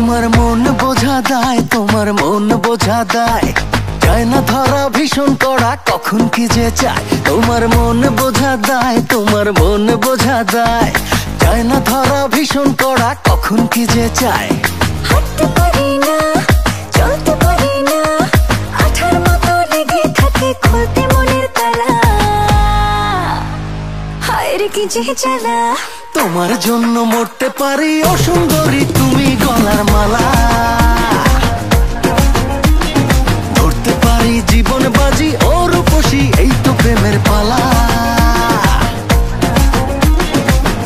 তোমার মন বোঝা দায়, তোমার মন বোঝা দায়, যায় না ধরা ভীষণ কড়া, কখন কি যে চায়। তোমার মন বোঝা দায়, তোমার মন বোঝা দায়, যায় না ধরা ভীষণ কড়া, কখন কি যে চায়। হাঁটতে পারি না, চলতে পারি না, আঠার মতো লেগে থাকে খুলতে মনের তালা। হায় রে কি যে জ্বালা। তোমার জন্য মরতে পারি ও সুন্দরী তুমি গলার মালা। ধরতে পারি জীবন বাজি ও রূপসী, এই তো প্রেমের পালা।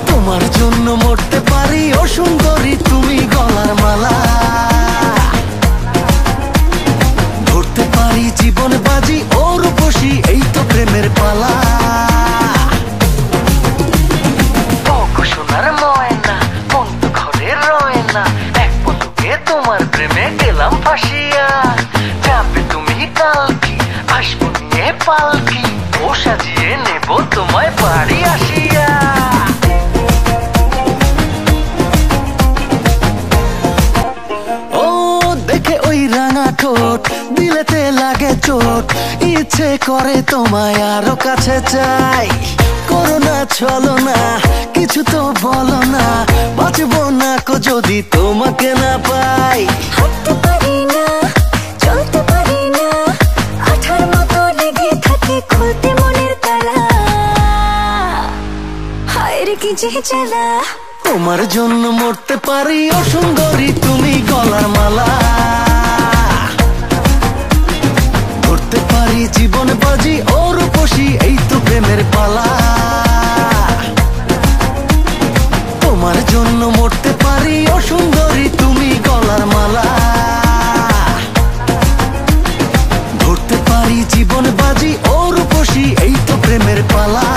তোমার জন্য মরতে পারি ও সুন্দরী তুমি গলার মালা। ধরতে পারি জীবন বাজি ও রূপসী, এই তো প্রেমের পালা। সোনার ময়না মন তো ঘরে রয় না, এক পলকে তোমার প্রেমে গেলাম ফাঁসিয়া। যাবে তুমি কালকি, আসবো নিয়ে পালকি, ও সাজিয়ে নেব তোমায় বাড়ি আসিয়া। ও দেখে ওই রাঙা ঠোঁট, দিলেতে লাগে চোট, ইচ্ছে করে তোমায় আরো কাছে চাই। করো না চলো না, কিছু তো বলো না, বাঁচবো না কো যদি তোমাকে না পাই। হাঁটতে পারি না, চলতে পারি না, আঠার মতো লেগে থাকে খুলতে মনের তালা। হায় রে কি যে জ্বালা। তোমার জন্য মরতে পারি ও সুন্দরী তুমি গলার মালা। ধরতে পারি জীবন বাজি ও রূপসী, এই তো প্রেমের পালা। তোমার জন্য মরতে পারি ও সুন্দরী তুমি গলার মালা। ধরতে পারি জীবন বাজি ও রূপসী, এই তো প্রেমের পালা।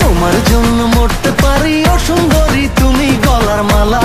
তোমার জন্য মরতে পারি ও সুন্দরী তুমি গলার মালা।